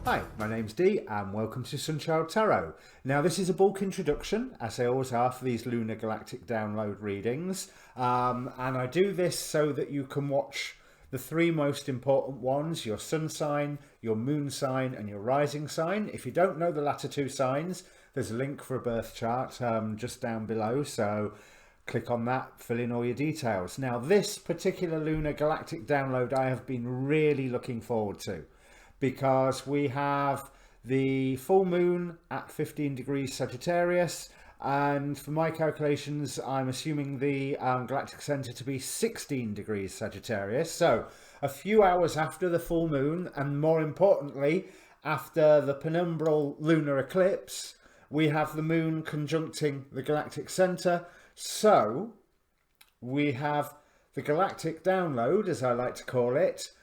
Hi, my name's Dee and welcome to Untitled Tarot. Now this is a bulk introduction, as they always are for these Lunar Galactic download readings, and I do this so that you can watch the three most important ones: your sun sign, your moon sign and your rising sign. If you don't know the latter two signs, there's a link for a birth chart just down below, so click on that, fill in all your details. Now this particular Lunar Galactic download I have been really looking forward to, because we have the full moon at 15 degrees Sagittarius, and for my calculations I'm assuming the galactic center to be 16 degrees Sagittarius, so a few hours after the full moon, and more importantly after the penumbral lunar eclipse, we have the moon conjuncting the galactic center. So we have the galactic download, as I like to call it,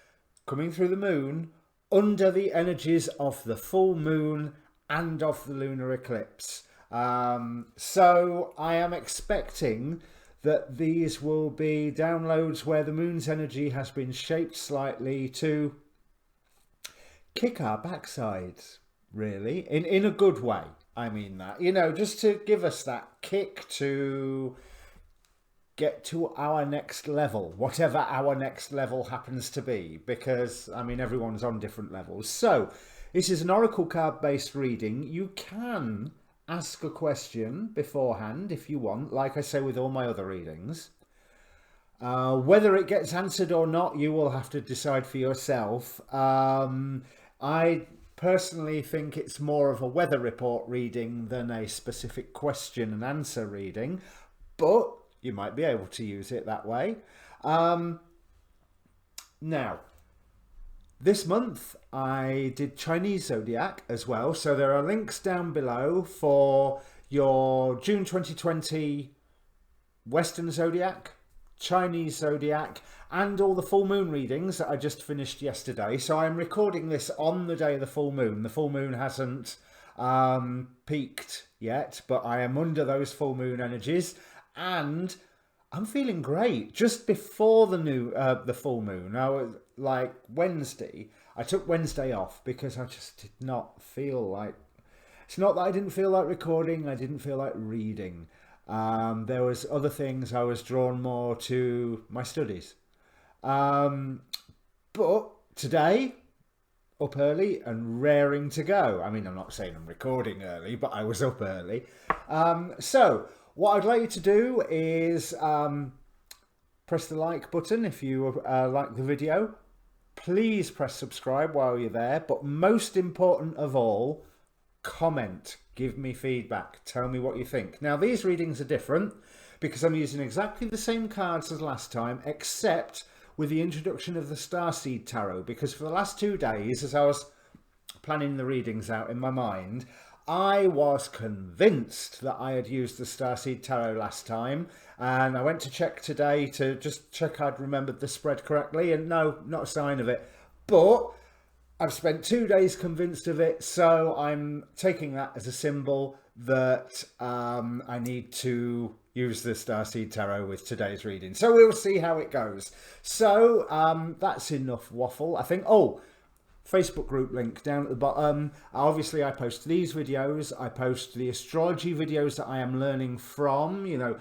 coming through the moon under the energies of the full moon and of the lunar eclipse. So I am expecting that these will be downloads where the moon's energy has been shaped slightly to kick our backsides, really, in a good way. I mean that, you know, just to give us that kick to get to our next level, whatever our next level happens to be, because I mean everyone's on different levels. So this is an oracle card based reading. You can ask a question beforehand if you want, like I say with all my other readings. Whether it gets answered or not, you will have to decide for yourself. I personally think it's more of a weather report reading than a specific question and answer reading, but you might be able to use it that way. Now, this month I did Chinese zodiac as well, so there are links down below for your June 2020 Western zodiac, Chinese zodiac, and all the full moon readings that I just finished yesterday. So I'm recording this on the day of the full moon. The full moon hasn't peaked yet, but I am under those full moon energies, and I'm feeling great. Just before the full moon, I was like Wednesday. I took Wednesday off because I just did not feel like. It's not that I didn't feel like recording. I didn't feel like reading. There was other things. I was drawn more to my studies. But today, up early and raring to go. I mean, I'm not saying I'm recording early, but I was up early. So what I'd like you to do is press the like button if you like the video. Please press subscribe while you're there. But most important of all, comment. Give me feedback. Tell me what you think. Now, these readings are different because I'm using exactly the same cards as last time, except with the introduction of the Starseed Tarot, because for the last 2 days, as I was planning the readings out in my mind, I was convinced that I had used the Starseed Tarot last time, and I went to check today to just check I'd remembered the spread correctly, and no, not a sign of it. But I've spent 2 days convinced of it, so I'm taking that as a symbol that I need to use the Starseed Tarot with today's reading. So we'll see how it goes. So that's enough waffle, I think. Oh, Facebook group link down at the bottom. Obviously I post these videos. I post the astrology videos that I am learning from, you know,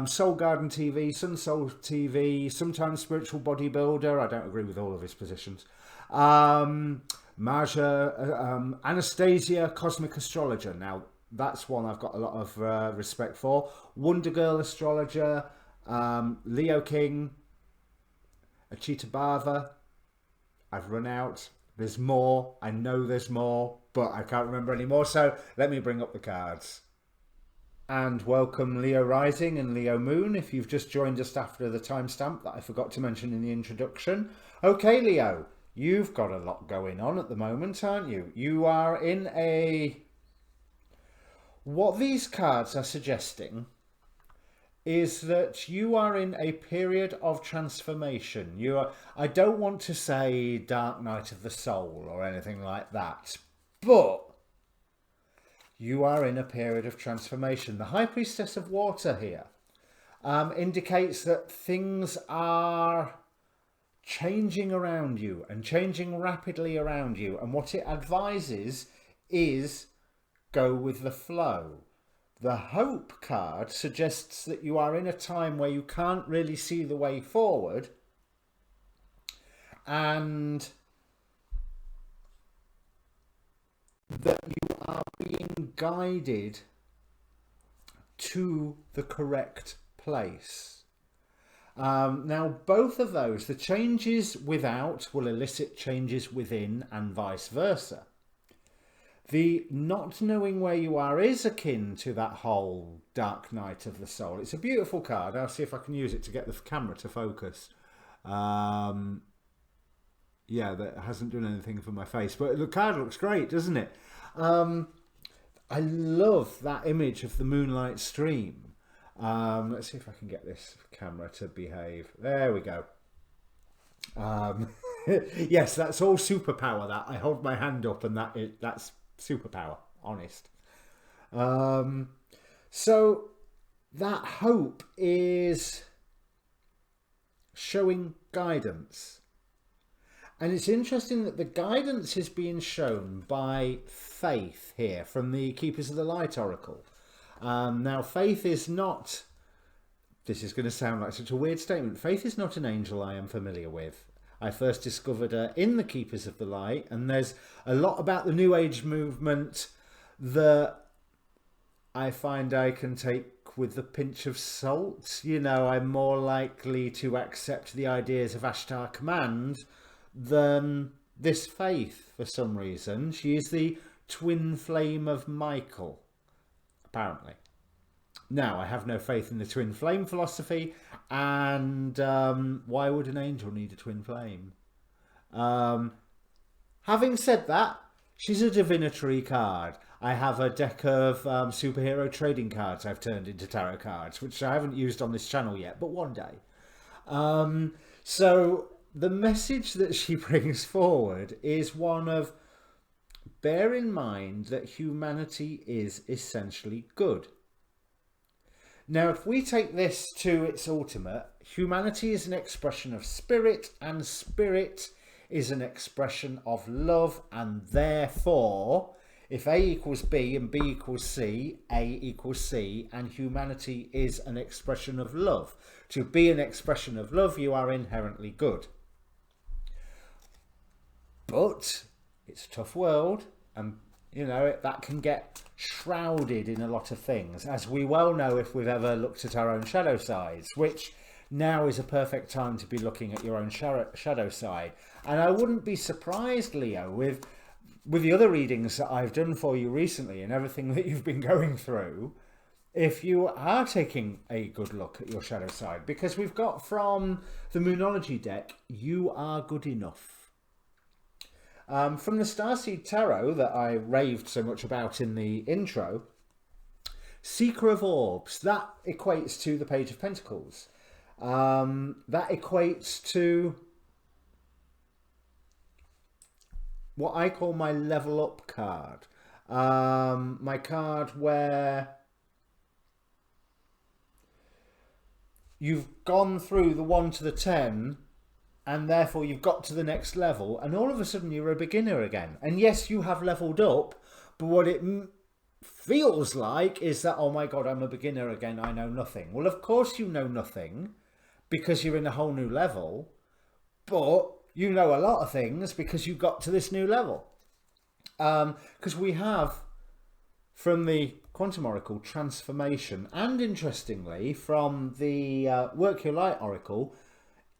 Soul Garden TV, Sun Soul TV, sometimes Spiritual Bodybuilder. I don't agree with all of his positions. Marja, Anastasia, Cosmic Astrologer. Now that's one I've got a lot of respect for. Wonder Girl Astrologer, Leo King, Achita Bava. I've run out. There's more. I know there's more, but I can't remember anymore. So let me bring up the cards. And welcome Leo Rising and Leo Moon if you've just joined us after the timestamp that I forgot to mention in the introduction. Okay, Leo, you've got a lot going on at the moment, aren't you? You are in a... What these cards are suggesting is that you are in a period of transformation. You are, I don't want to say dark night of the soul or anything like that, but you are in a period of transformation. The High Priestess of Water here indicates that things are changing around you and changing rapidly around you. And what it advises is go with the flow. The hope card suggests that you are in a time where you can't really see the way forward, and that you are being guided to the correct place. Now, both of those, the changes without will elicit changes within and vice versa. The not knowing where you are is akin to that whole dark night of the soul. It's a beautiful card. I'll see if I can use it to get the camera to focus. Yeah, that hasn't done anything for my face, but the card looks great, doesn't it? I love that image of the moonlight stream. Let's see if I can get this camera to behave. There we go. Yes, that's all superpower. That I hold my hand up, and that's superpower, honest. So that hope is showing guidance, and it's interesting that the guidance is being shown by Faith here from the Keepers of the Light Oracle. Now, Faith is not, this is going to sound like such a weird statement, Faith is not an angel I am familiar with. I first discovered her in the Keepers of the Light, and there's a lot about the New Age movement that I find I can take with a pinch of salt. You know, I'm more likely to accept the ideas of Ashtar Command than this Faith for some reason. She is the twin flame of Michael, apparently. Now, I have no faith in the twin flame philosophy, and why would an angel need a twin flame? Having said that, she's a divinatory card. I have a deck of superhero trading cards I've turned into tarot cards, which I haven't used on this channel yet, but one day. So the message that she brings forward is one of, bear in mind that humanity is essentially good. Now, if we take this to its ultimate, humanity is an expression of spirit, and spirit is an expression of love, and therefore, if A equals B and B equals C, A equals C, and humanity is an expression of love. To be an expression of love, you are inherently good. But it's a tough world, and you know, that can get shrouded in a lot of things, as we well know if we've ever looked at our own shadow sides, which now is a perfect time to be looking at your own shadow side. And I wouldn't be surprised, Leo, with the other readings that I've done for you recently and everything that you've been going through, if you are taking a good look at your shadow side, because we've got from the Moonology deck, you are good enough. From the Starseed Tarot that I raved so much about in the intro, Seeker of Orbs, that equates to the Page of Pentacles. That equates to what I call my level up card. My card where you've gone through the 1 to the 10, and therefore you've got to the next level, and all of a sudden you're a beginner again. And yes, you have leveled up, but what it feels like is that, oh my God, I'm a beginner again, I know nothing. Well, of course you know nothing, because you're in a whole new level, but you know a lot of things because you got to this new level. Because we have, from the Quantum Oracle, Transformation, and interestingly, from the Work Your Light Oracle,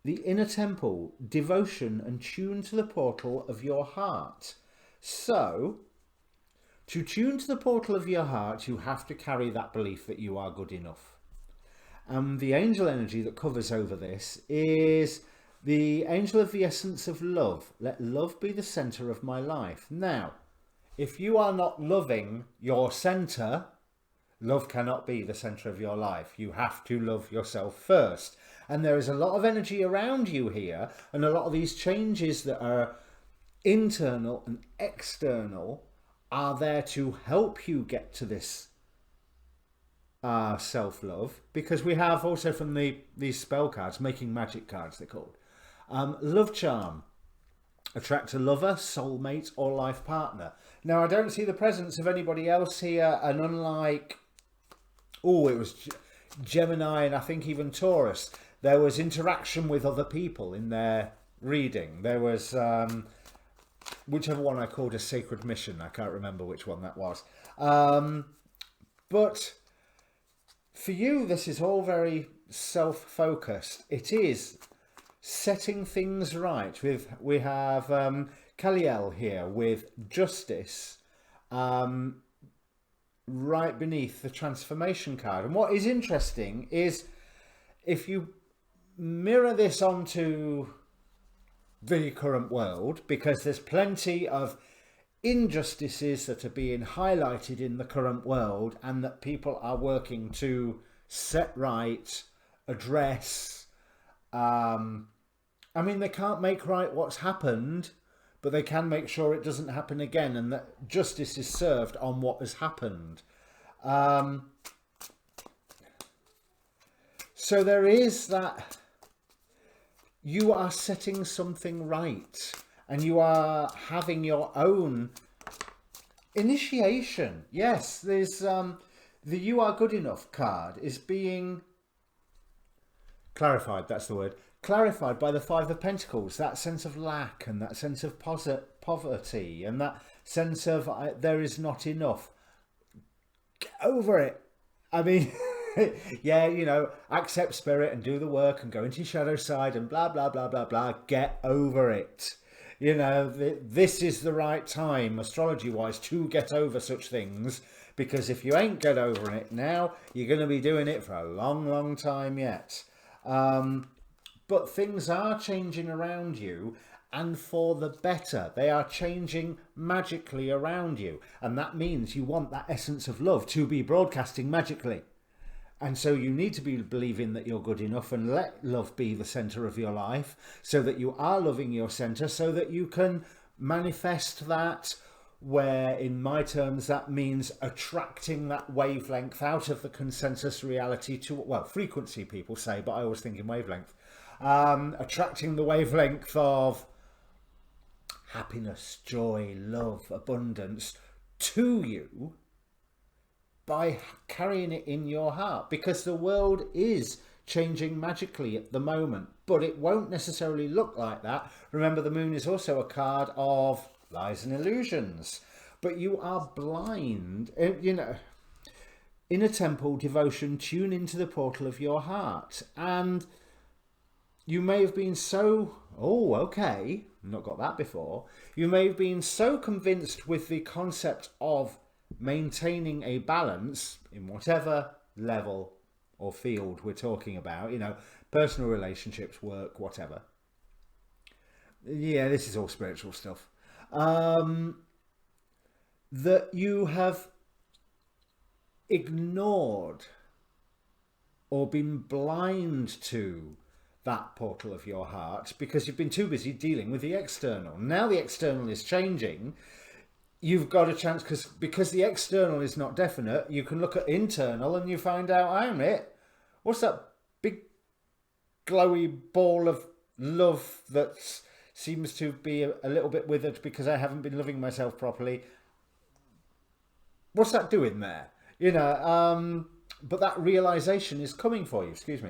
the Inner Temple, Devotion, and Tune to the Portal of Your Heart. So, to tune to the portal of your heart, you have to carry that belief that you are good enough. And the angel energy that covers over this is the angel of the essence of love. Let love be the center of my life. Now, if you are not loving your center, love cannot be the center of your life. You have to love yourself first. And there is a lot of energy around you here, and a lot of these changes that are internal and external are there to help you get to this self-love, because we have also from these spell cards, making magic cards they're called, Love charm. Attract a lover, soulmate, or life partner. Now, I don't see the presence of anybody else here, and unlike, oh, it was Gemini and I think even Taurus, there was interaction with other people in their reading. There was whichever one I called a sacred mission. I can't remember which one that was. But for you, this is all very self-focused. It is setting things right. We have Kaliel here with justice right beneath the transformation card. And what is interesting is if you mirror this onto the current world, because there's plenty of injustices that are being highlighted in the current world and that people are working to set right, address. I mean, they can't make right what's happened, but they can make sure it doesn't happen again and that justice is served on what has happened. So there is that you are setting something right and you are having your own initiation. Yes, there's the you are good enough card is being clarified, that's the word. Clarified by the Five of Pentacles, that sense of lack and that sense of poverty and that sense of there is not enough. Get over it. I mean, yeah, you know, accept spirit and do the work and go into your shadow side and blah, blah, blah, blah, blah. Get over it. You know, this is the right time, astrology-wise, to get over such things. Because if you ain't get over it now, you're going to be doing it for a long, long time yet. But things are changing around you, and for the better. They are changing magically around you. And that means you want that essence of love to be broadcasting magically. And so you need to be believing that you're good enough and let love be the centre of your life so that you are loving your centre, so that you can manifest that, where in my terms that means attracting that wavelength out of the consensus reality to, well, frequency people say, but I always think in wavelength. Attracting the wavelength of happiness, joy, love, abundance to you by carrying it in your heart, because the world is changing magically at the moment, but it won't necessarily look like that. Remember, the moon is also a card of lies and illusions, but you are blind, you know. In a temple, devotion, tune into the portal of your heart. And you may have been so, oh, okay, not got that before. You may have been so convinced with the concept of maintaining a balance in whatever level or field we're talking about, you know, personal relationships, work, whatever. Yeah, this is all spiritual stuff. That you have ignored or been blind to that portal of your heart because you've been too busy dealing with the external. Now the external is changing. You've got a chance, because the external is not definite, you can look at internal and you find out, I own it. What's that big glowy ball of love that seems to be a little bit withered because I haven't been loving myself properly? What's that doing there? You know, but that realization is coming for you. Excuse me.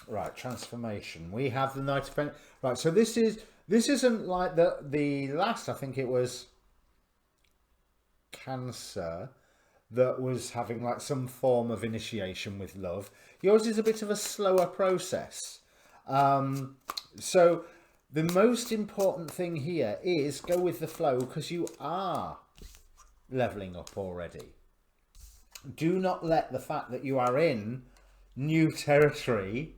Right, transformation. We have the Knight of Pentacles. Right, so this isn't like the last, I think it was Cancer, that was having like some form of initiation with love. Yours is a bit of a slower process. So the most important thing here is go with the flow, because you are leveling up already. Do not let the fact that you are in new territory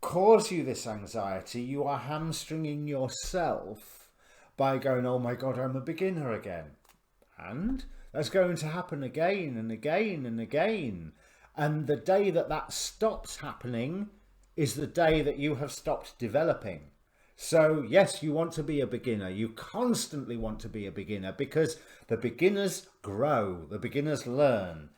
cause you this anxiety. You are hamstringing yourself by going, oh my God, I'm a beginner again. And that's going to happen again and again and again. And the day that that stops happening is the day that you have stopped developing. So yes, you want to be a beginner. You constantly want to be a beginner, because the beginners grow, the beginners learn.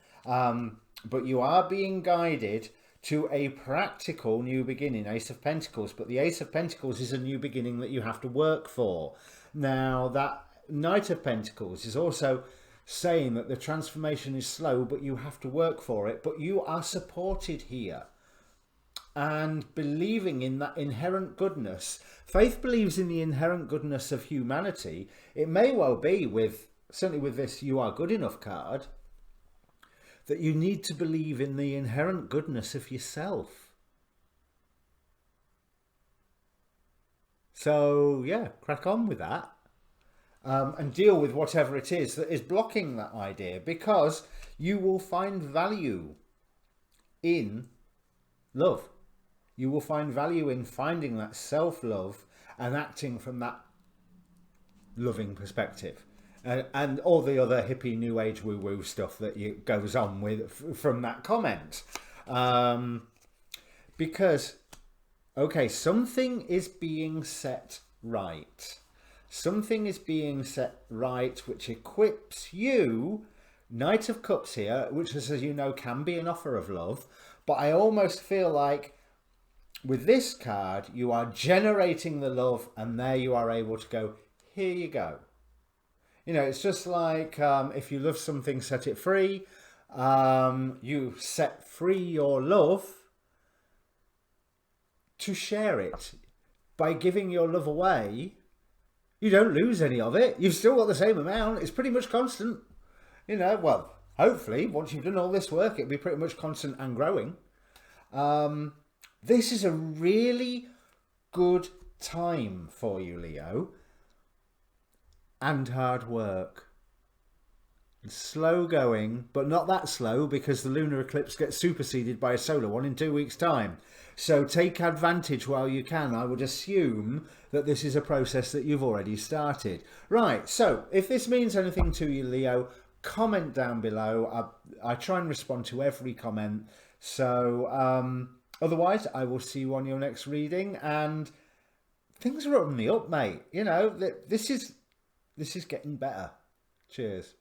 but you are being guided to a practical new beginning, Ace of Pentacles. But the Ace of Pentacles is a new beginning that you have to work for. Now, that Knight of Pentacles is also saying that the transformation is slow, but you have to work for it. But you are supported here. And believing in that inherent goodness. Faith believes in the inherent goodness of humanity. It may well be certainly with this "you are good enough" card, that you need to believe in the inherent goodness of yourself. So yeah, crack on with that. And deal with whatever it is that is blocking that idea, because you will find value in love. You will find value in finding that self-love and acting from that loving perspective. And all the other hippie new age woo-woo stuff that goes on with from that comment. Because, okay, something is being set right. Something is being set right which equips you. Knight of Cups here, which, as you know, can be an offer of love. But I almost feel like with this card, you are generating the love, and there you are able to go, here you go. You know, it's just like if you love something, set it free. You set free your love to share it. By giving your love away, you don't lose any of it. You've still got the same amount. It's pretty much constant. You know, well, hopefully, once you've done all this work, it'll be pretty much constant and growing. This is a really good time for you, Leo. And hard work. Slow going, but not that slow, because the lunar eclipse gets superseded by a solar one in 2 weeks' time. So take advantage while you can. I would assume that this is a process that you've already started. Right, so if this means anything to you, Leo, comment down below. I try and respond to every comment. So otherwise, I will see you on your next reading. And things are on the up, mate. You know, this is getting better. Cheers.